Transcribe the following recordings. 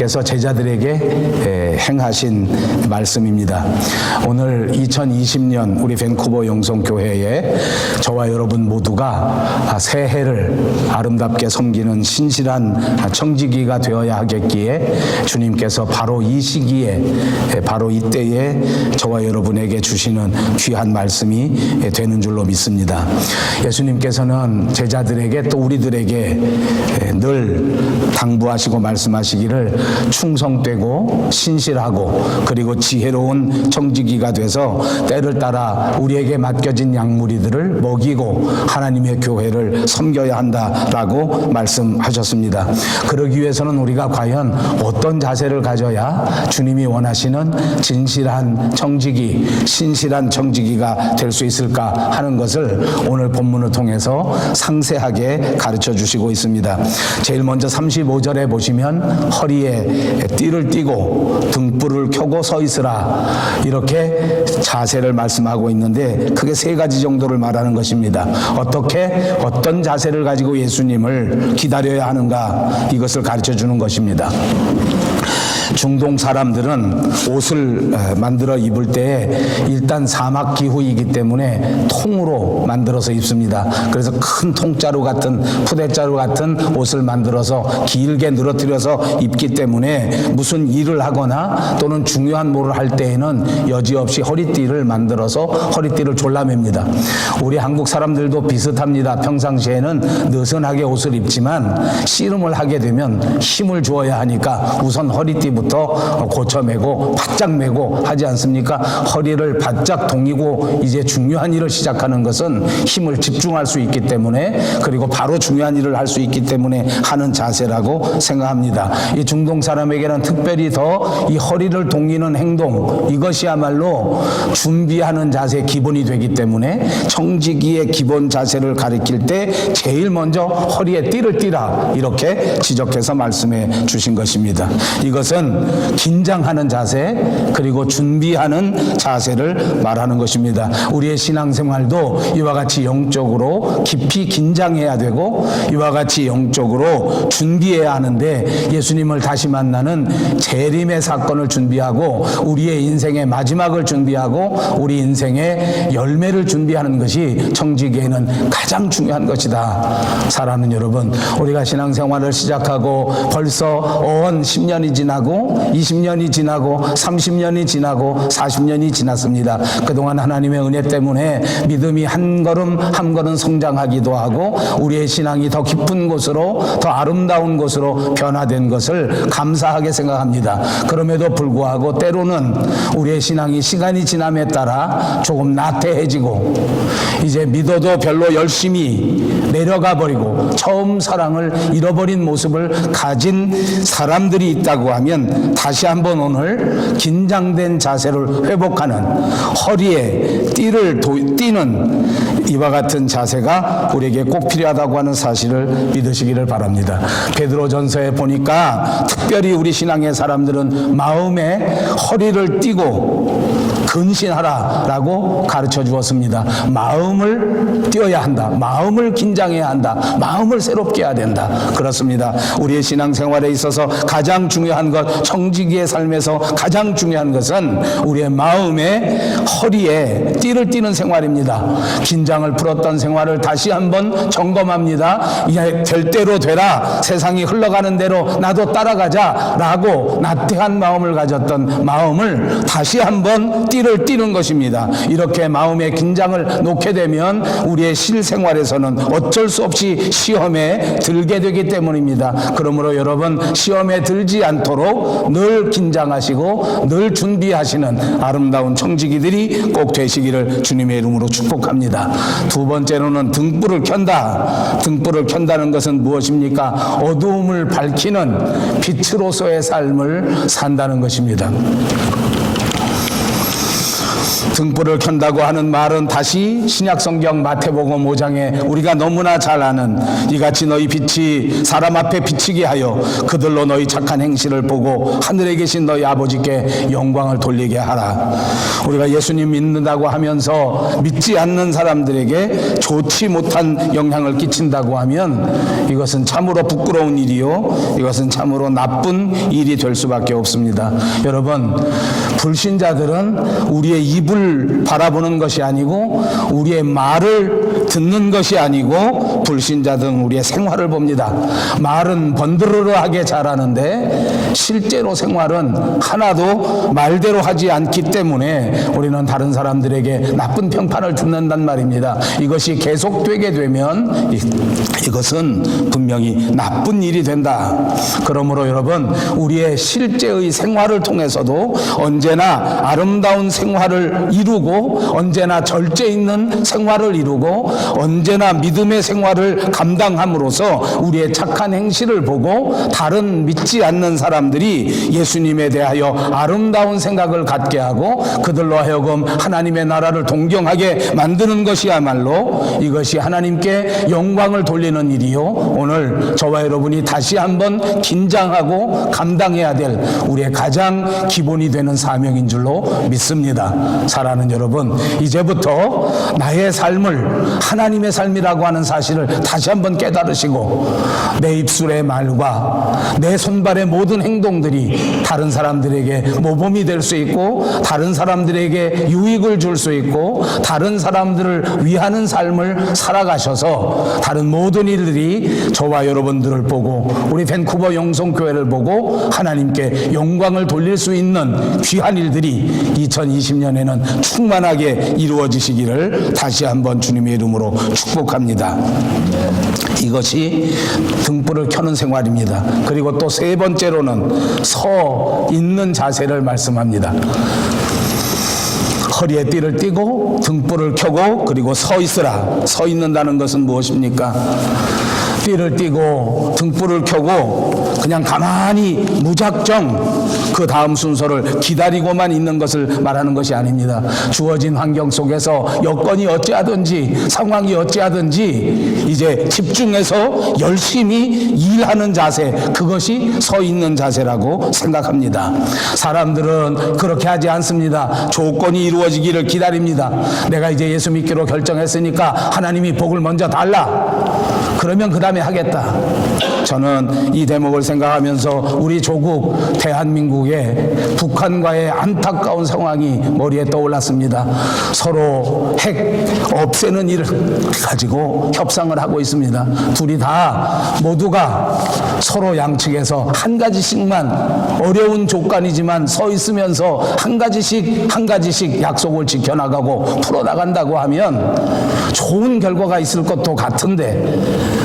주님께서 제자들에게 행하신 말씀입니다. 오늘 2020년 우리 밴쿠버 영성교회에 저와 여러분 모두가 새해를 아름답게 섬기는 신실한 청지기가 되어야 하겠기에 주님께서 바로 이 시기에 바로 이때에 저와 여러분에게 주시는 귀한 말씀이 되는 줄로 믿습니다. 예수님께서는 제자들에게 또 우리들에게 늘 당부하시고 말씀하시기를 충성되고 신실하고 그리고 지혜로운 청지기가 돼서 때를 따라 우리에게 맡겨진 양무리들을 먹이고 하나님의 교회를 섬겨야 한다라고 말씀하셨습니다. 그러기 위해서는 우리가 과연 어떤 자세를 가져야 주님이 원하시는 진실한 청지기, 신실한 청지기가 될 수 있을까 하는 것을 오늘 본문을 통해서 상세하게 가르쳐 주시고 있습니다. 제일 먼저 35절에 보시면 허리에 띠를 띠고 등불을 켜고 서 있으라, 이렇게 자세를 말씀하고 있는데 크게 세 가지 정도를 말하는 것입니다. 어떤 자세를 가지고 예수님을 기다려야 하는가, 이것을 가르쳐 주는 것입니다. 중동 사람들은 옷을 만들어 입을 때 일단 사막 기후이기 때문에 통으로 만들어서 입습니다. 그래서 큰 통자루 같은, 푸대자루 같은 옷을 만들어서 길게 늘어뜨려서 입기 때문에 무슨 일을 하거나 또는 중요한 뭐를 할 때에는 여지없이 허리띠를 만들어서 허리띠를 졸라맵니다. 우리 한국 사람들도 비슷합니다. 평상시에는 느슨하게 옷을 입지만 씨름을 하게 되면 힘을 주어야 하니까 우선 허리띠부터 고쳐매고 바짝 매고 하지 않습니까? 허리를 바짝 동이고 이제 중요한 일을 시작하는 것은 힘을 집중할 수 있기 때문에, 그리고 바로 중요한 일을 할 수 있기 때문에 하는 자세라고 생각합니다. 이 중동 사람에게는 특별히 더 이 허리를 동이는 행동, 이것이야말로 준비하는 자세 기본이 되기 때문에 청지기의 기본 자세를 가리킬 때 제일 먼저 허리에 띠를 띠라, 이렇게 지적해서 말씀해 주신 것입니다. 이것은 긴장하는 자세, 그리고 준비하는 자세를 말하는 것입니다. 우리의 신앙생활도 이와 같이 영적으로 깊이 긴장해야 되고 이와 같이 영적으로 준비해야 하는데, 예수님을 다시 만나는 재림의 사건을 준비하고 우리의 인생의 마지막을 준비하고 우리 인생의 열매를 준비하는 것이 청지기에는 가장 중요한 것이다. 사랑하는 여러분, 우리가 신앙생활을 시작하고 벌써 10년이 지나고 20년이 지나고 30년이 지나고 40년이 지났습니다. 그동안 하나님의 은혜 때문에 믿음이 한 걸음 한 걸음 성장하기도 하고 우리의 신앙이 더 깊은 곳으로, 더 아름다운 곳으로 변화된 것을 감사하게 생각합니다. 그럼에도 불구하고 때로는 우리의 신앙이 시간이 지남에 따라 조금 나태해지고 이제 믿어도 별로 열심히 내려가 버리고 처음 사랑을 잃어버린 모습을 가진 사람들이 있다고 하면 다시 한번 오늘 긴장된 자세를 회복하는, 허리에 띠를 띠는 이와 같은 자세가 우리에게 꼭 필요하다고 하는 사실을 믿으시기를 바랍니다. 베드로전서에 보니까 특별히 우리 신앙의 사람들은 마음에 허리를 띠고 근신하라라고 가르쳐 주었습니다. 마음을 띄어야 한다. 마음을 긴장해야 한다. 마음을 새롭게 해야 된다. 그렇습니다. 우리의 신앙생활에 있어서 가장 중요한 것, 청지기의 삶에서 가장 중요한 것은 우리의 마음에 허리에 띠를 띠는 생활입니다. 긴장을 풀었던 생활을 다시 한번 점검합니다. 이게 될 대로 되라, 세상이 흘러가는 대로 나도 따라가자 라고 나태한 마음을 가졌던 마음을 다시 한번 띠를 띠는 것입니다. 이렇게 마음의 긴장을 놓게 되면 우리의 실생활에서는 어쩔 수 없이 시험에 들게 되기 때문입니다. 그러므로 여러분, 시험에 들지 않도록 늘 긴장하시고 늘 준비하시는 아름다운 청지기들이 꼭 되시기를 주님의 이름으로 축복합니다. 두 번째로는 등불을 켠다. 등불을 켠다는 것은 무엇입니까? 어두움을 밝히는 빛으로서의 삶을 산다는 것입니다. 등불을 켠다고 하는 말은 다시 신약성경 마태복음 5장에 우리가 너무나 잘 아는 이같이 너희 빛이 사람 앞에 비치게 하여 그들로 너희 착한 행실을 보고 하늘에 계신 너희 아버지께 영광을 돌리게 하라. 우리가 예수님 믿는다고 하면서 믿지 않는 사람들에게 좋지 못한 영향을 끼친다고 하면 이것은 참으로 부끄러운 일이요, 이것은 참으로 나쁜 일이 될 수밖에 없습니다. 여러분, 불신자들은 우리의 입을 바라보는 것이 아니고 우리의 말을 듣는 것이 아니고 불신자들은 우리의 생활을 봅니다. 말은 번드르르하게 잘하는데 실제로 생활은 하나도 말대로 하지 않기 때문에 우리는 다른 사람들에게 나쁜 평판을 듣는단 말입니다. 이것이 계속되게 되면 이것은 분명히 나쁜 일이 된다. 그러므로 여러분, 우리의 실제의 생활을 통해서도 언제나 아름다운 생활을 이루고 언제나 절제 있는 생활을 이루고 언제나 믿음의 생활을 감당함으로써 우리의 착한 행실을 보고 다른 믿지 않는 사람들이 예수님에 대하여 아름다운 생각을 갖게 하고 그들로 하여금 하나님의 나라를 동경하게 만드는 것이야말로 이것이 하나님께 영광을 돌리는 일이요, 오늘 저와 여러분이 다시 한번 긴장하고 감당해야 될 우리의 가장 기본이 되는 사명인 줄로 믿습니다. 사랑하는 여러분, 이제부터 나의 삶을 하나님의 삶이라고 하는 사실을 다시 한번 깨달으시고 내 입술의 말과 내 손발의 모든 행동들이 다른 사람들에게 모범이 될 수 있고 다른 사람들에게 유익을 줄 수 있고 다른 사람들을 위하는 삶을 살아가셔서 다른 모든 일들이 저와 여러분들을 보고 우리 밴쿠버 영성교회를 보고 하나님께 영광을 돌릴 수 있는 귀한 일들이 2020년에는 충만하게 이루어지시기를 다시 한번 주님의 이름으로 축복합니다. 이것이 등불을 켜는 생활입니다. 그리고 또 세 번째로는 서 있는 자세를 말씀합니다. 허리에 띠를 띠고 등불을 켜고 그리고 서 있으라. 서 있는다는 것은 무엇입니까? 띠를 띠고 등불을 켜고 그냥 가만히 무작정 그 다음 순서를 기다리고만 있는 것을 말하는 것이 아닙니다. 주어진 환경 속에서 여건이 어찌하든지 상황이 어찌하든지 이제 집중해서 열심히 일하는 자세, 그것이 서 있는 자세라고 생각합니다. 사람들은 그렇게 하지 않습니다. 조건이 이루어지기를 기다립니다. 내가 이제 예수 믿기로 결정했으니까 하나님이 복을 먼저 달라. 그러면 그 다음에 하겠다. 저는 이 대목을 생각하면서 우리 조국 대한민국의 북한과의 안타까운 상황이 머리에 떠올랐습니다. 서로 핵 없애는 일을 가지고 협상을 하고 있습니다. 둘이 다 모두가 서로 양측에서 한 가지씩만 어려운 조건이지만 서 있으면서 한 가지씩 약속을 지켜나가고 풀어나간다고 하면 좋은 결과가 있을 것도 같은데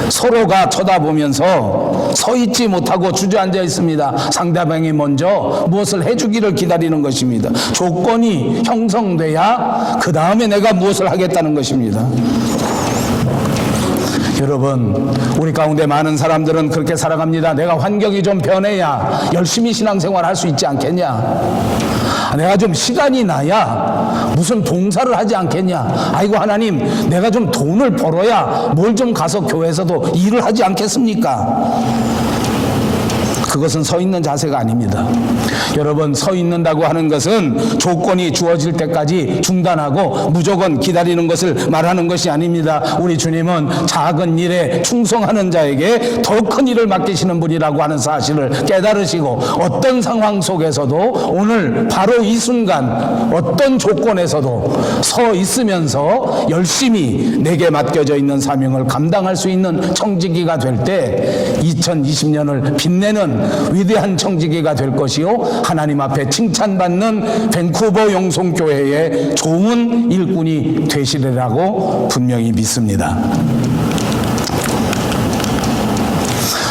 서로가 쳐다보면서 서 있지 못하고 주저앉아 있습니다. 상대방이 먼저 무엇을 해주기를 기다리는 것입니다. 조건이 형성돼야 그 다음에 내가 무엇을 하겠다는 것입니다. 여러분, 우리 가운데 많은 사람들은 그렇게 살아갑니다. 내가 환경이 좀 변해야 열심히 신앙생활 할 수 있지 않겠냐. 내가 좀 시간이 나야 무슨 봉사를 하지 않겠냐. 아이고 하나님, 내가 좀 돈을 벌어야 뭘 좀 가서 교회에서도 일을 하지 않겠습니까? 그것은 서 있는 자세가 아닙니다. 여러분, 서 있는다고 하는 것은 조건이 주어질 때까지 중단하고 무조건 기다리는 것을 말하는 것이 아닙니다. 우리 주님은 작은 일에 충성하는 자에게 더 큰 일을 맡기시는 분이라고 하는 사실을 깨달으시고 어떤 상황 속에서도 오늘 바로 이 순간 어떤 조건에서도 서 있으면서 열심히 내게 맡겨져 있는 사명을 감당할 수 있는 청지기가 될 때 2020년을 빛내는 위대한 청지기가 될 것이요, 하나님 앞에 칭찬받는 밴쿠버 영성교회의 좋은 일꾼이 되시리라고 분명히 믿습니다.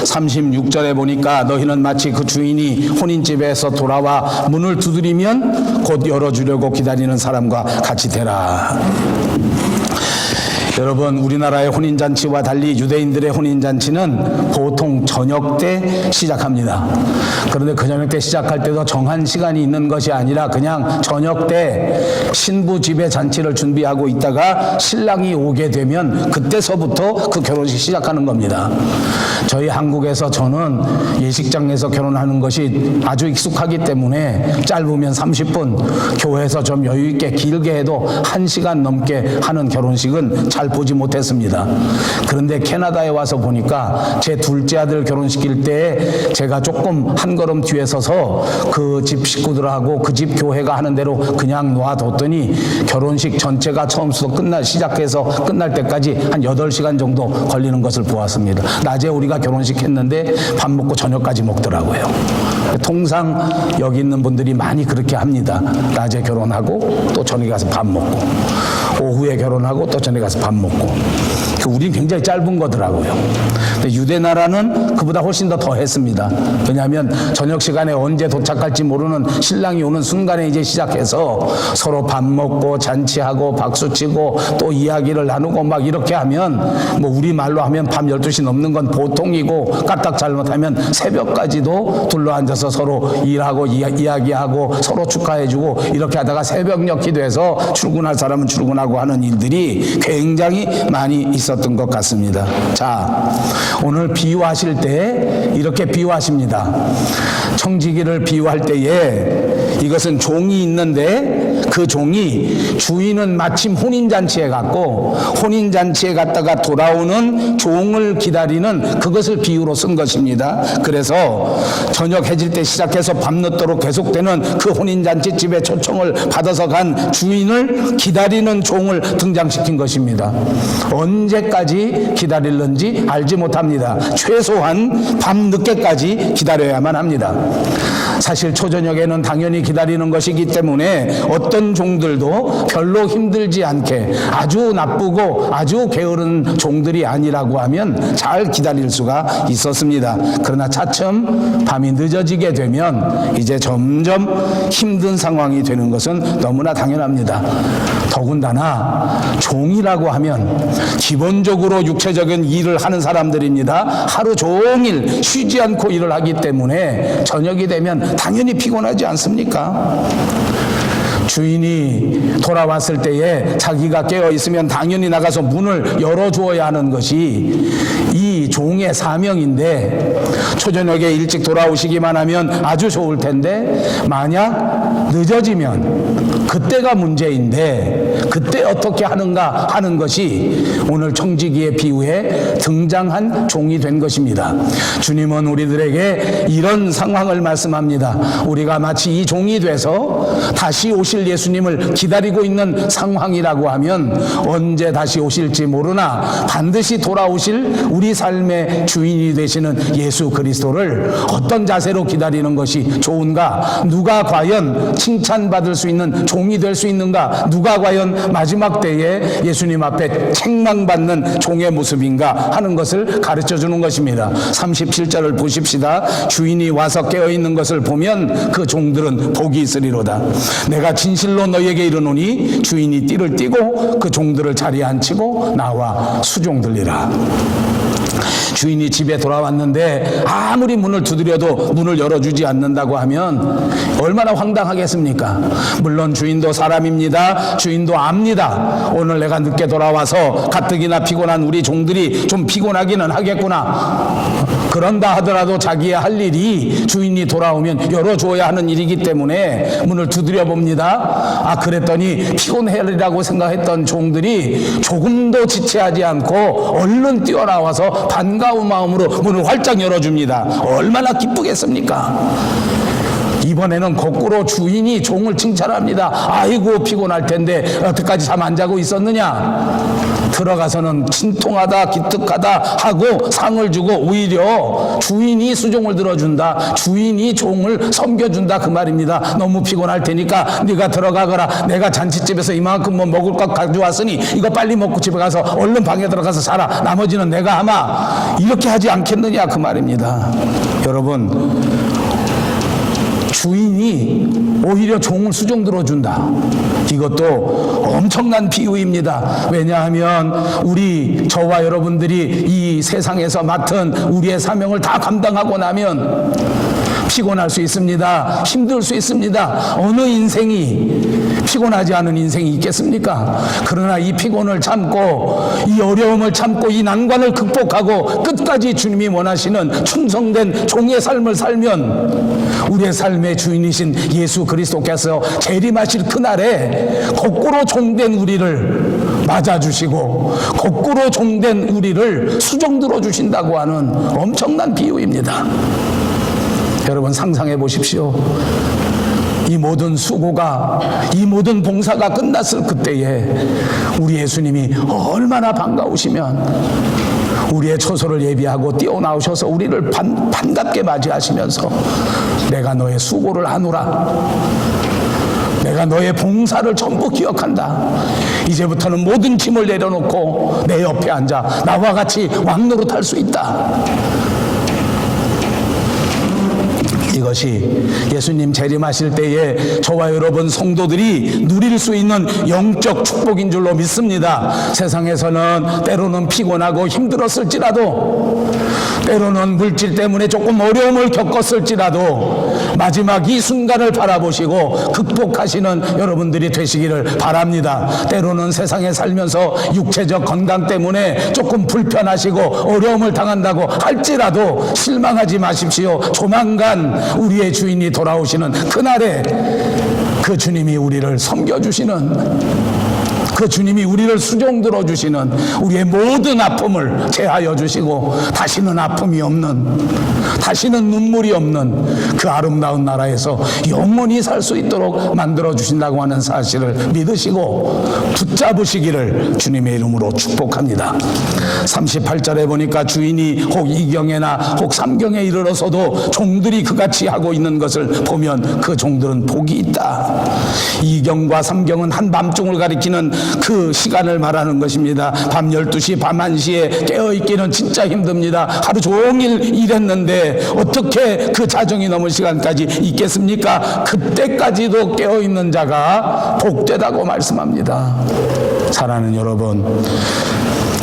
36절에 보니까 너희는 마치 그 주인이 혼인집에서 돌아와 문을 두드리면 곧 열어주려고 기다리는 사람과 같이 되라. 여러분, 우리나라의 혼인잔치와 달리 유대인들의 혼인잔치는 보통 저녁 때 시작합니다. 그런데 그 저녁 때 시작할 때도 정한 시간이 있는 것이 아니라 그냥 저녁 때 신부 집에 잔치를 준비하고 있다가 신랑이 오게 되면 그때서부터 그 결혼식 시작하는 겁니다. 저희 한국에서 저는 예식장에서 결혼하는 것이 아주 익숙하기 때문에 짧으면 30분, 교회에서 좀 여유 있게 길게 해도 1시간 넘게 하는 결혼식은 잘 보지 못했습니다. 그런데 캐나다에 와서 보니까 제 둘째 아들 결혼시킬 때 제가 조금 한 걸음 뒤에 서서 그 집 식구들하고 그 집 교회가 하는 대로 그냥 놓아뒀더니 결혼식 전체가 처음부터 시작해서 끝날 때까지 한 8시간 정도 걸리는 것을 보았습니다. 낮에 우리가 결혼식 했는데 밥 먹고 저녁까지 먹더라고요. 통상 여기 있는 분들이 많이 그렇게 합니다. 낮에 결혼하고 또 저녁에 가서 밥 먹고, 오후에 결혼하고 또 저녁에 가서 밥 먹고. 우리는 굉장히 짧은 거더라고요. 근데 유대 나라는 그보다 훨씬 더 했습니다. 왜냐하면 저녁 시간에 언제 도착할지 모르는 신랑이 오는 순간에 이제 시작해서 서로 밥 먹고 잔치하고 박수치고 또 이야기를 나누고 막 이렇게 하면 뭐 우리 말로 하면 밤 12시 넘는 건 보통이고 까딱 잘못하면 새벽까지도 둘러앉아서 서로 일하고 이야기하고 서로 축하해주고 이렇게 하다가 새벽녘 기도해서 출근할 사람은 출근하고 하는 일들이 굉장히 많이 있었던 것 같습니다. 자, 오늘 비유하실 때 이렇게 비유하십니다. 청지기를 비유할 때에 이것은 종이 있는데 그 종이 주인은 마침 혼인잔치에 갔고 혼인잔치에 갔다가 돌아오는 종을 기다리는 그것을 비유로 쓴 것입니다. 그래서 저녁 해질 때 시작해서 밤늦도록 계속되는 그 혼인잔치 집에 초청을 받아서 간 주인을 기다리는 종을 등장시킨 것입니다. 언제까지 기다릴는지 알지 못합니다. 최소한 밤늦게까지 기다려야만 합니다. 사실 초저녁에는 당연히 기다리는 것이기 때문에 어떤 종들도 별로 힘들지 않게 아주 나쁘고 아주 게으른 종들이 아니라고 하면 잘 기다릴 수가 있었습니다. 그러나 차츰 밤이 늦어지게 되면 이제 점점 힘든 상황이 되는 것은 너무나 당연합니다. 더군다나 종이라고 하면 기본적으로 육체적인 일을 하는 사람들입니다. 하루 종일 쉬지 않고 일을 하기 때문에 저녁이 되면 당연히 피곤하지 않습니까? 주인이 돌아왔을 때에 자기가 깨어 있으면 당연히 나가서 문을 열어주어야 하는 것이 이 종의 사명인데 초저녁에 일찍 돌아오시기만 하면 아주 좋을 텐데 만약 늦어지면 그때가 문제인데 그때 어떻게 하는가 하는 것이 오늘 청지기의 비유에 등장한 종이 된 것입니다. 주님은 우리들에게 이런 상황을 말씀합니다. 우리가 마치 이 종이 돼서 다시 오실 예수님을 기다리고 있는 상황이라고 하면 언제 다시 오실지 모르나 반드시 돌아오실 우리 삶의 주인이 되시는 예수 그리스도를 어떤 자세로 기다리는 것이 좋은가? 누가 과연 칭찬받을 수 있는 종이 될 수 있는가? 누가 과연 마지막 때에 예수님 앞에 책망받는 종의 모습인가 하는 것을 가르쳐 주는 것입니다. 37절을 보십시다. 주인이 와서 깨어있는 것을 보면 그 종들은 복이 있으리로다. 내가 진실로 너희에게 이르노니 주인이 띠를 띠고 그 종들을 자리에 앉히고 나와 수종들리라. 주인이 집에 돌아왔는데 아무리 문을 두드려도 문을 열어주지 않는다고 하면 얼마나 황당하겠습니까? 물론 주인도 사람입니다. 주인도 압니다. 오늘 내가 늦게 돌아와서 가뜩이나 피곤한 우리 종들이 좀 피곤하기는 하겠구나. 그런다 하더라도 자기의 할 일이 주인이 돌아오면 열어줘야 하는 일이기 때문에 문을 두드려 봅니다. 아, 그랬더니 피곤해리라고 생각했던 종들이 조금도 지체하지 않고 얼른 뛰어나와서 반가운 마음으로 문을 활짝 열어줍니다. 얼마나 기쁘겠습니까? 이번에는 거꾸로 주인이 종을 칭찬합니다. 아이고 피곤할 텐데 어떻게까지 잠 안 자고 있었느냐. 들어가서는 친통하다 기특하다 하고 상을 주고 오히려 주인이 수종을 들어준다. 주인이 종을 섬겨준다 그 말입니다. 너무 피곤할 테니까 네가 들어가거라. 내가 잔치집에서 이만큼 뭐 먹을 것 가져왔으니 이거 빨리 먹고 집에 가서 얼른 방에 들어가서 자라. 나머지는 내가 아마 이렇게 하지 않겠느냐 그 말입니다. 여러분, 주인이 오히려 종을 수종 들어준다. 이것도 엄청난 비유입니다. 왜냐하면 저와 여러분들이 이 세상에서 맡은 우리의 사명을 다 감당하고 나면 피곤할 수 있습니다. 힘들 수 있습니다. 어느 인생이 피곤하지 않은 인생이 있겠습니까? 그러나 이 피곤을 참고 이 어려움을 참고 이 난관을 극복하고 끝까지 주님이 원하시는 충성된 종의 삶을 살면 우리의 삶의 주인이신 예수 그리스도께서 재림하실 그날에 거꾸로 종된 우리를 맞아주시고 거꾸로 종된 우리를 수종 들어주신다고 하는 엄청난 비유입니다. 여러분 상상해 보십시오. 이 모든 수고가, 이 모든 봉사가 끝났을 그때에 우리 예수님이 얼마나 반가우시면 우리의 처소를 예비하고 뛰어나오셔서 우리를 반갑게 맞이하시면서 내가 너의 수고를 하노라, 내가 너의 봉사를 전부 기억한다, 이제부터는 모든 짐을 내려놓고 내 옆에 앉아 나와 같이 왕노릇할 수 있다. 이것이 예수님 재림하실 때에 저와 여러분 성도들이 누릴 수 있는 영적 축복인 줄로 믿습니다. 세상에서는 때로는 피곤하고 힘들었을지라도, 때로는 물질 때문에 조금 어려움을 겪었을지라도 마지막 이 순간을 바라보시고 극복하시는 여러분들이 되시기를 바랍니다. 때로는 세상에 살면서 육체적 건강 때문에 조금 불편하시고 어려움을 당한다고 할지라도 실망하지 마십시오. 조만간 우리의 주인이 돌아오시는 그날에 그 주님이 우리를 섬겨주시는, 그 주님이 우리를 수종 들어주시는 우리의 모든 아픔을 제하여 주시고 다시는 아픔이 없는, 다시는 눈물이 없는 그 아름다운 나라에서 영원히 살 수 있도록 만들어 주신다고 하는 사실을 믿으시고 붙잡으시기를 주님의 이름으로 축복합니다. 38절에 보니까 주인이 혹 2경에나 혹 3경에 이르러서도 종들이 그같이 하고 있는 것을 보면 그 종들은 복이 있다. 2경과 3경은 한밤중을 가리키는 그 시간을 말하는 것입니다. 밤 12시, 밤 1시에 깨어있기는 진짜 힘듭니다. 하루 종일 일했는데 어떻게 그 자정이 넘을 시간까지 있겠습니까? 그때까지도 깨어있는 자가 복되다고 말씀합니다. 사랑하는 여러분,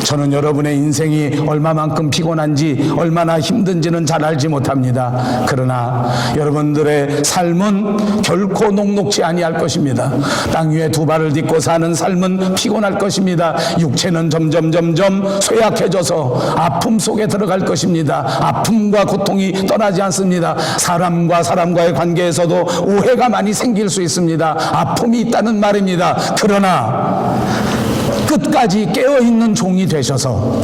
저는 여러분의 인생이 얼마만큼 피곤한지, 얼마나 힘든지는 잘 알지 못합니다. 그러나 여러분들의 삶은 결코 녹록지 아니할 것입니다. 땅 위에 두 발을 딛고 사는 삶은 피곤할 것입니다. 육체는 점점 쇠약해져서 아픔 속에 들어갈 것입니다. 아픔과 고통이 떠나지 않습니다. 사람과 사람과의 관계에서도 오해가 많이 생길 수 있습니다. 아픔이 있다는 말입니다. 그러나 끝까지 깨어있는 종이 되셔서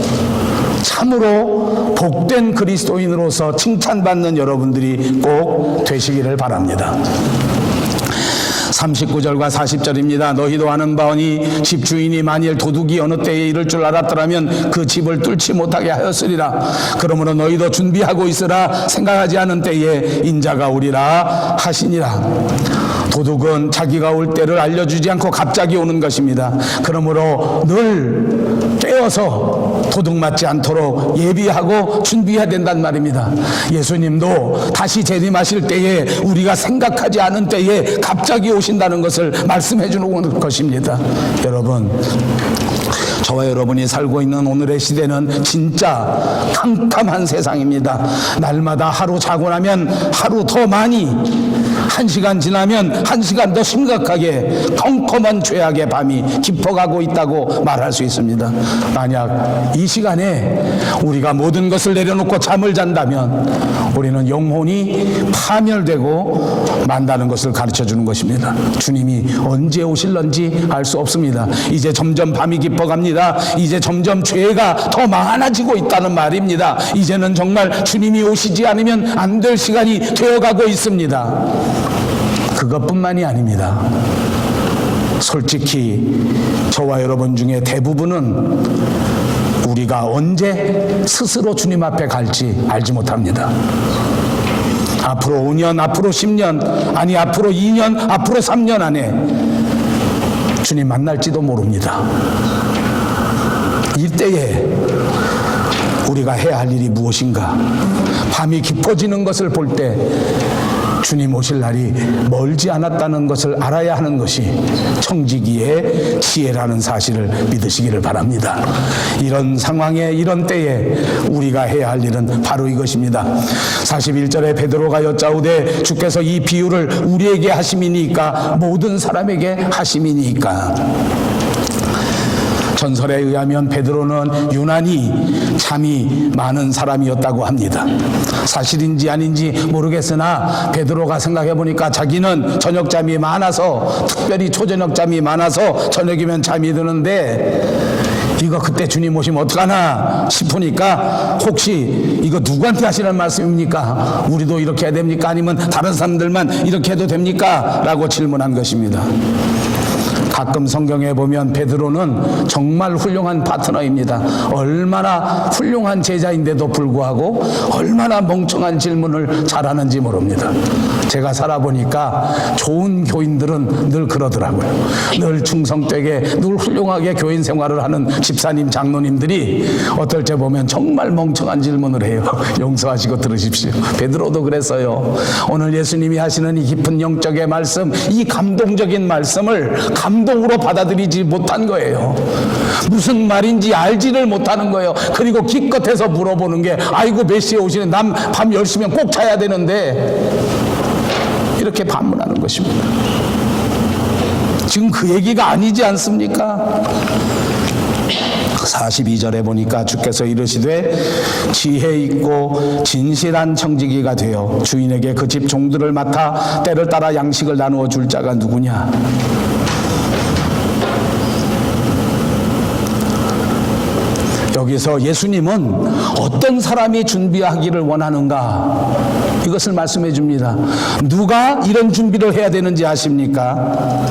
참으로 복된 그리스도인으로서 칭찬받는 여러분들이 꼭 되시기를 바랍니다. 39절과 40절입니다. 너희도 아는 바오니 집주인이 만일 도둑이 어느 때에 이를 줄 알았더라면 그 집을 뚫지 못하게 하였으리라. 그러므로 너희도 준비하고 있으라. 생각하지 않은 때에 인자가 오리라 하시니라. 도둑은 자기가 올 때를 알려주지 않고 갑자기 오는 것입니다. 그러므로 늘 깨어서 도둑 맞지 않도록 예비하고 준비해야 된단 말입니다. 예수님도 다시 재림하실 때에 우리가 생각하지 않은 때에 갑자기 오신다는 것을 말씀해 주는 것입니다. 여러분, 저와 여러분이 살고 있는 오늘의 시대는 진짜 캄캄한 세상입니다. 날마다 하루 자고 나면 하루 더 많이, 1시간 지나면 1시간 더 심각하게 컴컴한 죄악의 밤이 깊어가고 있다고 말할 수 있습니다. 만약 이 시간에 우리가 모든 것을 내려놓고 잠을 잔다면 우리는 영혼이 파멸되고 만다는 것을 가르쳐 주는 것입니다. 주님이 언제 오실런지 알 수 없습니다. 이제 점점 밤이 깊어갑니다. 이제 점점 죄가 더 많아지고 있다는 말입니다. 이제는 정말 주님이 오시지 않으면 안 될 시간이 되어가고 있습니다. 그것뿐만이 아닙니다. 솔직히 저와 여러분 중에 대부분은 우리가 언제 스스로 주님 앞에 갈지 알지 못합니다. 앞으로 5년, 앞으로 10년, 아니 앞으로 2년, 앞으로 3년 안에 주님 만날지도 모릅니다. 이때에 우리가 해야 할 일이 무엇인가? 밤이 깊어지는 것을 볼 때 주님 오실 날이 멀지 않았다는 것을 알아야 하는 것이 청지기의 지혜라는 사실을 믿으시기를 바랍니다. 이런 상황에, 이런 때에 우리가 해야 할 일은 바로 이것입니다. 41절에 베드로가 여짜오되 주께서 이 비유를 우리에게 하심이니까 모든 사람에게 하심이니까. 전설에 의하면 베드로는 유난히 잠이 많은 사람이었다고 합니다. 사실인지 아닌지 모르겠으나 베드로가 생각해 보니까 자기는 저녁잠이 많아서, 특별히 초저녁잠이 많아서 저녁이면 잠이 드는데 이거 그때 주님 오시면 어떡하나 싶으니까 혹시 이거 누구한테 하시는 말씀입니까? 우리도 이렇게 해야 됩니까? 아니면 다른 사람들만 이렇게 해도 됩니까? 라고 질문한 것입니다. 가끔 성경에 보면 베드로는 정말 훌륭한 파트너입니다. 얼마나 훌륭한 제자인데도 불구하고 얼마나 멍청한 질문을 잘하는지 모릅니다. 제가 살아보니까 좋은 교인들은 늘 그러더라고요. 늘 충성되게, 늘 훌륭하게 교인 생활을 하는 집사님, 장로님들이 어떨 때 보면 정말 멍청한 질문을 해요. 용서하시고 들으십시오. 베드로도 그랬어요. 오늘 예수님이 하시는 이 깊은 영적의 말씀, 이 감동적인 말씀을 감동으로 받아들이지 못한 거예요. 무슨 말인지 알지를 못하는 거예요. 그리고 기껏해서 물어보는 게 아이고 몇 시에 오시는, 남 밤 10시면 꼭 자야 되는데, 이렇게 반문하는 것입니다. 지금 그 얘기가 아니지 않습니까? 42절에 보니까 주께서 이르시되 지혜 있고 진실한 청지기가 되어 주인에게 그 집 종들을 맡아 때를 따라 양식을 나누어 줄 자가 누구냐. 여기서 예수님은 어떤 사람이 준비하기를 원하는가, 이것을 말씀해 줍니다. 누가 이런 준비를 해야 되는지 아십니까?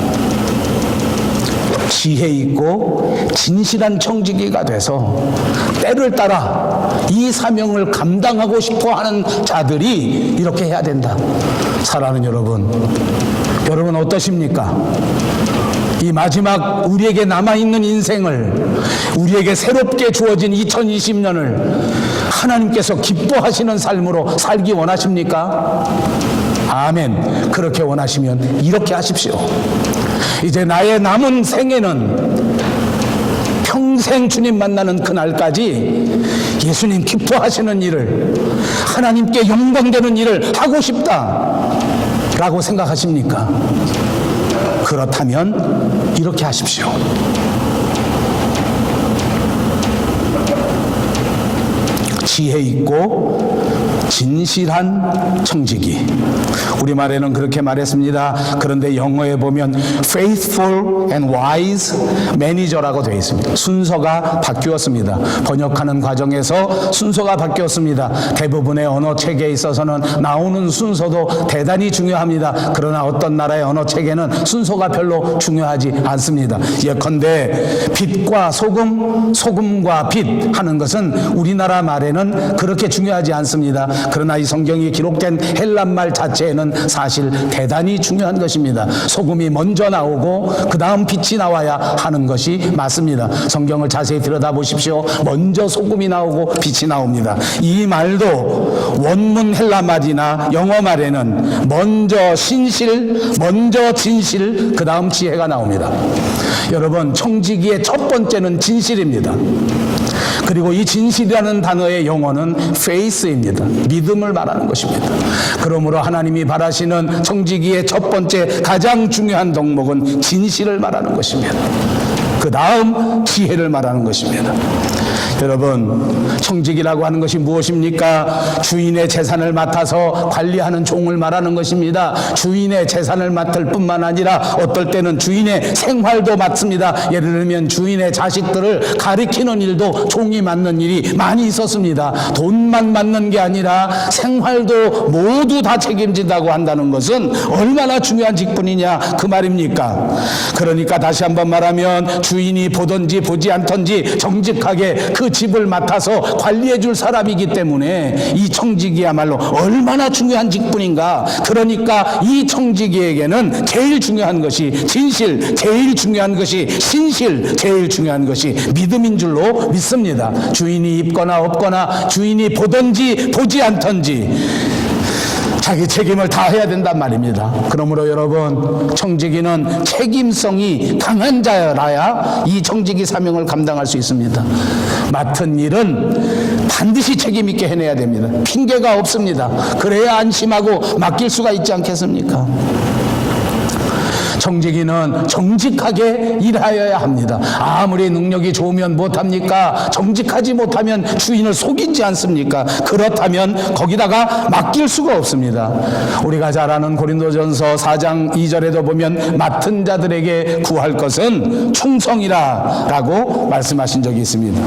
지혜 있고 진실한 청지기가 돼서 때를 따라 이 사명을 감당하고 싶어하는 자들이 이렇게 해야 된다. 사랑하는 여러분 어떠십니까? 이 마지막 우리에게 남아있는 인생을, 우리에게 새롭게 주어진 2020년을 하나님께서 기뻐하시는 삶으로 살기 원하십니까? 아멘. 그렇게 원하시면 이렇게 하십시오. 이제 나의 남은 생애는 평생 주님 만나는 그날까지 예수님 기뻐하시는 일을, 하나님께 영광되는 일을 하고 싶다라고 생각하십니까? 그렇다면 이렇게 하십시오. 지혜 있고 진실한 청지기. 우리말에는 그렇게 말했습니다. 그런데 영어에 보면 faithful and wise manager라고 되어 있습니다. 순서가 바뀌었습니다. 번역하는 과정에서 순서가 바뀌었습니다. 대부분의 언어 체계에 있어서는 나오는 순서도 대단히 중요합니다. 그러나 어떤 나라의 언어 체계는 순서가 별로 중요하지 않습니다. 예컨대 빛과 소금, 소금과 빛 하는 것은 우리나라 말에는 그렇게 중요하지 않습니다. 그러나 이 성경이 기록된 헬란말 자체에는 사실 대단히 중요한 것입니다. 소금이 먼저 나오고 그 다음 빛이 나와야 하는 것이 맞습니다. 성경을 자세히 들여다보십시오. 먼저 소금이 나오고 빛이 나옵니다. 이 말도 원문 헬란말이나 영어말에는 먼저 신실, 먼저 진실, 그 다음 지혜가 나옵니다. 여러분, 청지기의 첫 번째는 진실입니다. 그리고 이 진실이라는 단어의 영어는 faith입니다. 믿음을 말하는 것입니다. 그러므로 하나님이 바라시는 청지기의 첫 번째 가장 중요한 덕목은 진실을 말하는 것입니다. 그 다음 지혜를 말하는 것입니다. 여러분, 청지기라고 하는 것이 무엇입니까? 주인의 재산을 맡아서 관리하는 종을 말하는 것입니다. 주인의 재산을 맡을 뿐만 아니라 어떨 때는 주인의 생활도 맡습니다. 예를 들면 주인의 자식들을 가리키는 일도 종이 맡는 일이 많이 있었습니다. 돈만 맡는 게 아니라 생활도 모두 다 책임진다고 한다는 것은 얼마나 중요한 직분이냐 그 말입니까? 그러니까 다시 한번 말하면 주인이 보든지 보지 않든지 정직하게 그 집을 맡아서 관리해 줄 사람이기 때문에 이 청지기야말로 얼마나 중요한 직분인가. 그러니까 이 청지기에게는 제일 중요한 것이 진실, 제일 중요한 것이 신실, 제일 중요한 것이 믿음인 줄로 믿습니다. 주인이 있거나 없거나, 주인이 보든지 보지 않든지 자기 책임을 다해야 된단 말입니다. 그러므로 여러분, 청지기는 책임성이 강한 자여라야 이 청지기 사명을 감당할 수 있습니다. 맡은 일은 반드시 책임 있게 해내야 됩니다. 핑계가 없습니다. 그래야 안심하고 맡길 수가 있지 않겠습니까? 청지기는 정직하게 일하여야 합니다. 아무리 능력이 좋으면 못합니까? 정직하지 못하면 주인을 속이지 않습니까? 그렇다면 거기다가 맡길 수가 없습니다. 우리가 잘 아는 고린도전서 4장 2절에도 보면 맡은 자들에게 구할 것은 충성이라고 말씀하신 적이 있습니다.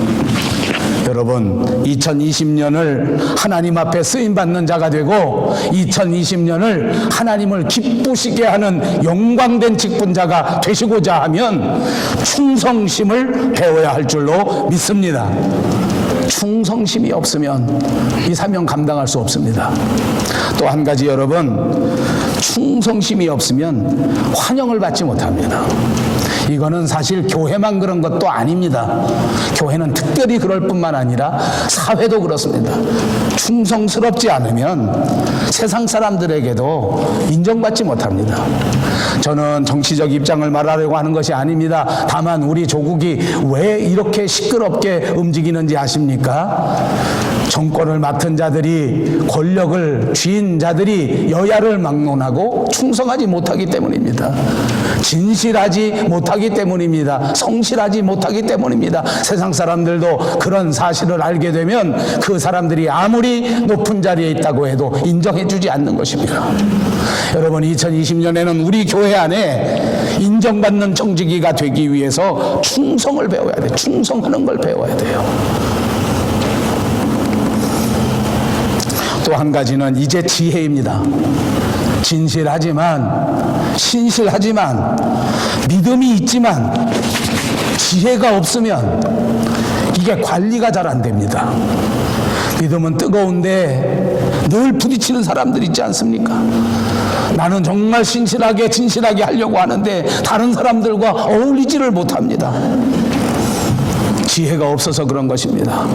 여러분, 2020년을 하나님 앞에 쓰임받는 자가 되고 2020년을 하나님을 기쁘시게 하는 영광된 직분자가 되시고자 하면 충성심을 배워야 할 줄로 믿습니다. 충성심이 없으면 이 사명 감당할 수 없습니다. 또 한 가지, 여러분, 충성심이 없으면 환영을 받지 못합니다. 이거는 사실 교회만 그런 것도 아닙니다. 교회는 특별히 그럴 뿐만 아니라 사회도 그렇습니다. 충성스럽지 않으면 세상 사람들에게도 인정받지 못합니다. 저는 정치적 입장을 말하려고 하는 것이 아닙니다. 다만 우리 조국이 왜 이렇게 시끄럽게 움직이는지 아십니까? 정권을 맡은 자들이, 권력을 쥐인 자들이 여야를 막론하고 충성하지 못하기 때문입니다. 진실하지 못하기 때문입니다. 성실하지 못하기 때문입니다. 세상 사람들도 그런 사실을 알게 되면 그 사람들이 아무리 높은 자리에 있다고 해도 인정해 주지 않는 것입니다. 여러분, 2020년에는 우리 교회 안에 인정받는 청지기가 되기 위해서 충성을 배워야 돼요. 충성하는 걸 배워야 돼요. 또 한 가지는 이제 지혜입니다. 진실하지만, 신실하지만, 믿음이 있지만 지혜가 없으면 이게 관리가 잘 안 됩니다. 믿음은 뜨거운데 늘 부딪히는 사람들 있지 않습니까? 나는 정말 신실하게, 진실하게 하려고 하는데 다른 사람들과 어울리지를 못합니다. 지혜가 없어서 그런 것입니다.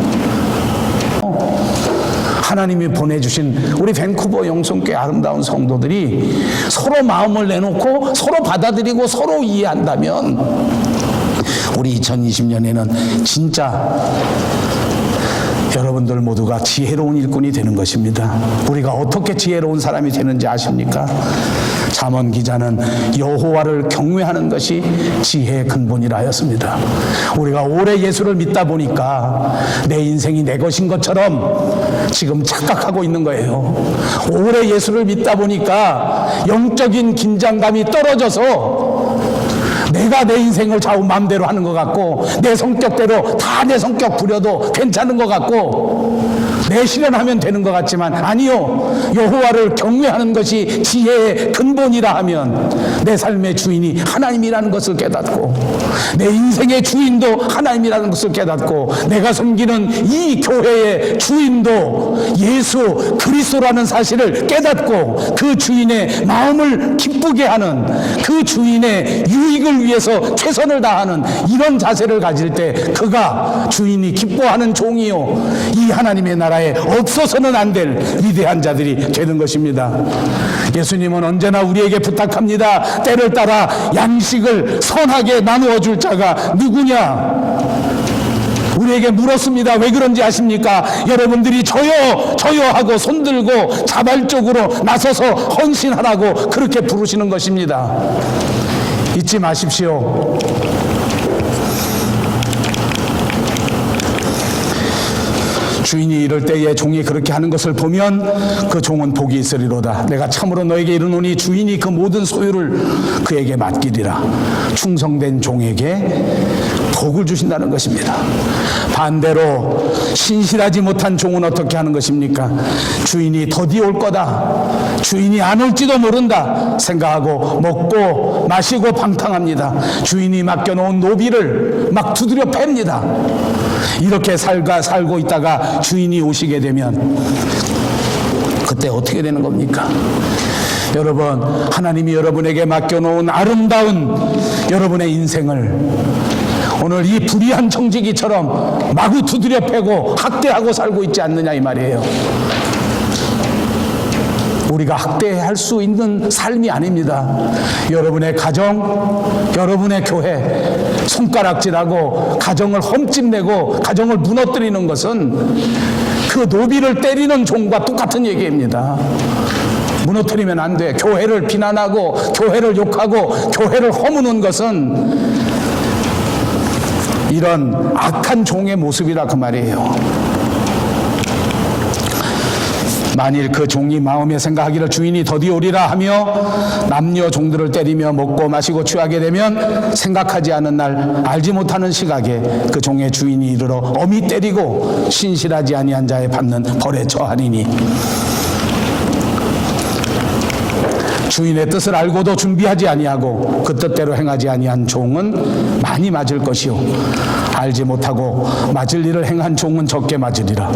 하나님이 보내주신 우리 밴쿠버 영성교회 아름다운 성도들이 서로 마음을 내놓고 서로 받아들이고 서로 이해한다면 우리 2020년에는 진짜 여러분들 모두가 지혜로운 일꾼이 되는 것입니다. 우리가 어떻게 지혜로운 사람이 되는지 아십니까? 잠언 기자는 여호와를 경외하는 것이 지혜의 근본이라 하였습니다. 우리가 오래 예수를 믿다 보니까 내 인생이 내 것인 것처럼 지금 착각하고 있는 거예요. 오래 예수를 믿다 보니까 영적인 긴장감이 떨어져서 내가 내 인생을 좌우 마음대로 하는 것 같고 내 성격대로 다 내 성격 부려도 괜찮은 것 같고 내 실현하면 되는 것 같지만 아니요, 여호와를 경외하는 것이 지혜의 근본이라 하면 내 삶의 주인이 하나님이라는 것을 깨닫고 내 인생의 주인도 하나님이라는 것을 깨닫고 내가 섬기는 이 교회의 주인도 예수 그리스도라는 사실을 깨닫고 그 주인의 마음을 기쁘게 하는, 그 주인의 유익을 위해서 최선을 다하는 이런 자세를 가질 때 그가 주인이 기뻐하는 종이요, 이 하나님의 나라에 없어서는 안 될 위대한 자들이 되는 것입니다. 예수님은 언제나 우리에게 부탁합니다. 때를 따라 양식을 선하게 나누어 줄 자가 누구냐? 우리에게 물었습니다. 왜 그런지 아십니까? 여러분들이 저요 저요 하고 손들고 자발적으로 나서서 헌신하라고 그렇게 부르시는 것입니다. 잊지 마십시오. 주인이 이럴 때에 종이 그렇게 하는 것을 보면 그 종은 복이 있으리로다. 내가 참으로 너에게 이르노니 주인이 그 모든 소유를 그에게 맡기리라. 충성된 종에게 복을 주신다는 것입니다. 반대로 신실하지 못한 종은 어떻게 하는 것입니까? 주인이 더디 올 거다, 주인이 안 올지도 모른다 생각하고 먹고 마시고 방탕합니다. 주인이 맡겨놓은 노비를 막 두드려 팹니다. 이렇게 살고 있다가 주인이 오시게 되면 그때 어떻게 되는 겁니까? 여러분, 하나님이 여러분에게 맡겨놓은 아름다운 여러분의 인생을 오늘 이 불의한 청지기처럼 마구 두드려 패고 학대하고 살고 있지 않느냐 이 말이에요. 우리가 학대할 수 있는 삶이 아닙니다. 여러분의 가정, 여러분의 교회, 손가락질하고 가정을 험집내고 가정을 무너뜨리는 것은 그 노비를 때리는 종과 똑같은 얘기입니다. 무너뜨리면 안 돼. 교회를 비난하고 교회를 욕하고 교회를 허무는 것은 이런 악한 종의 모습이라 그 말이에요. 만일 그 종이 마음에 생각하기를 주인이 더디 오리라 하며 남녀 종들을 때리며 먹고 마시고 취하게 되면 생각하지 않은 날 알지 못하는 시각에 그 종의 주인이 이르러 엄히 때리고 신실하지 아니한 자에 받는 벌에 처하리니 주인의 뜻을 알고도 준비하지 아니하고 그 뜻대로 행하지 아니한 종은 많이 맞을 것이요 알지 못하고 맞을 일을 행한 종은 적게 맞으리라.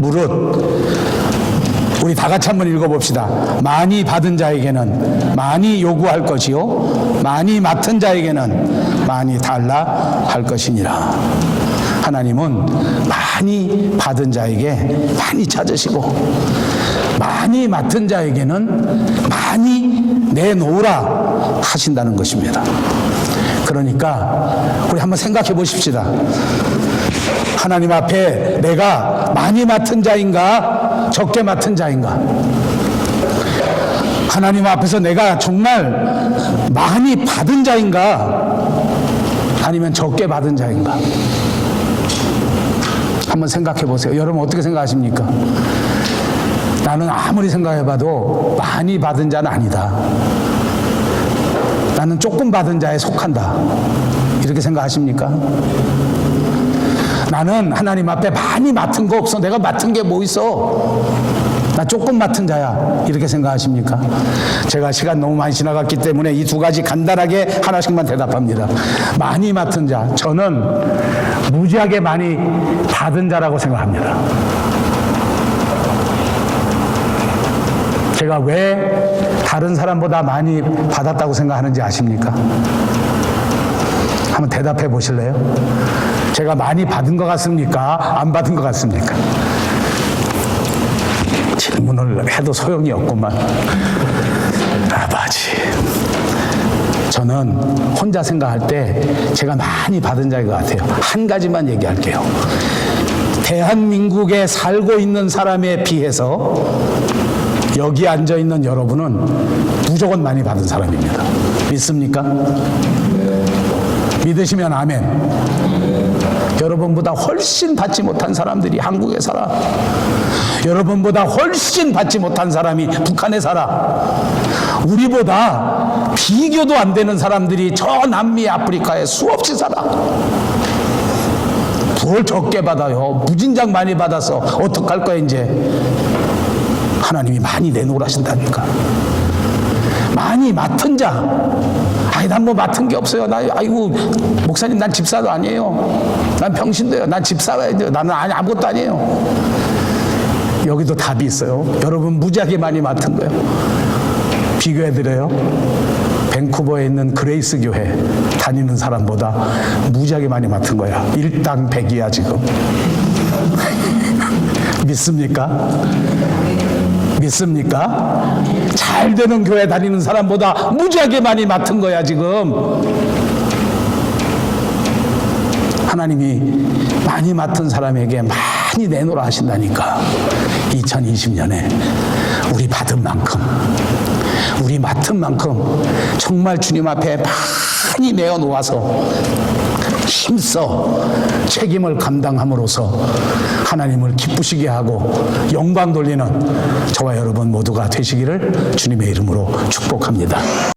무릇 우리 다 같이 한번 읽어봅시다. 많이 받은 자에게는 많이 요구할 것이요 많이 맡은 자에게는 많이 달라 할 것이니라. 하나님은 많이 받은 자에게 많이 찾으시고 많이 맡은 자에게는 많이 내놓으라 하신다는 것입니다. 그러니까 우리 한번 생각해 보십시다. 하나님 앞에 내가 많이 맡은 자인가 적게 맡은 자인가? 하나님 앞에서 내가 정말 많이 받은 자인가 아니면 적게 받은 자인가? 한번 생각해 보세요. 여러분 어떻게 생각하십니까? 나는 아무리 생각해봐도 많이 받은 자는 아니다. 나는 조금 받은 자에 속한다. 이렇게 생각하십니까? 나는 하나님 앞에 많이 맡은 거 없어. 내가 맡은 게 뭐 있어? 나 조금 맡은 자야. 이렇게 생각하십니까? 제가 시간 너무 많이 지나갔기 때문에 이 두 가지 간단하게 하나씩만 대답합니다. 많이 맡은 자, 저는 무지하게 많이 받은 자라고 생각합니다. 제가 왜 다른 사람보다 많이 받았다고 생각하는지 아십니까? 한번 대답해 보실래요? 제가 많이 받은 것 같습니까? 안 받은 것 같습니까? 질문을 해도 소용이 없구만. 아버지, 저는 혼자 생각할 때 제가 많이 받은 자인 것 같아요. 한 가지만 얘기할게요. 대한민국에 살고 있는 사람에 비해서 여기 앉아있는 여러분은 무조건 많이 받은 사람입니다. 믿습니까? 믿으시면 아멘. 여러분보다 훨씬 받지 못한 사람들이 한국에 살아. 여러분보다 훨씬 받지 못한 사람이 북한에 살아. 우리보다 비교도 안 되는 사람들이 저 남미 아프리카에 수없이 살아. 뭘 적게 받아요? 무진장 많이 받아서 어떡할 거야 이제. 하나님이 많이 내놓으라신다니까. 많이 맡은 자. 아니 난 뭐 맡은 게 없어요. 아이고 목사님 난 집사도 아니에요. 난 병신도요. 난 집사가 돼요. 나는 아무것도 아니에요. 여기도 답이 있어요. 여러분 무지하게 많이 맡은 거예요. 비교해드려요. 밴쿠버에 있는 그레이스 교회 다니는 사람보다 무지하게 많이 맡은 거야. 일당 100이야 지금. 믿습니까? 믿습니까? 잘 되는 교회 다니는 사람보다 무지하게 많이 맡은 거야 지금. 하나님이 많이 맡은 사람에게 많이 내놓으라 하신다니까. 2020년에 우리 받은 만큼, 우리 맡은 만큼 정말 주님 앞에 많이 내어놓아서 힘써 책임을 감당함으로써 하나님을 기쁘시게 하고 영광 돌리는 저와 여러분 모두가 되시기를 주님의 이름으로 축복합니다.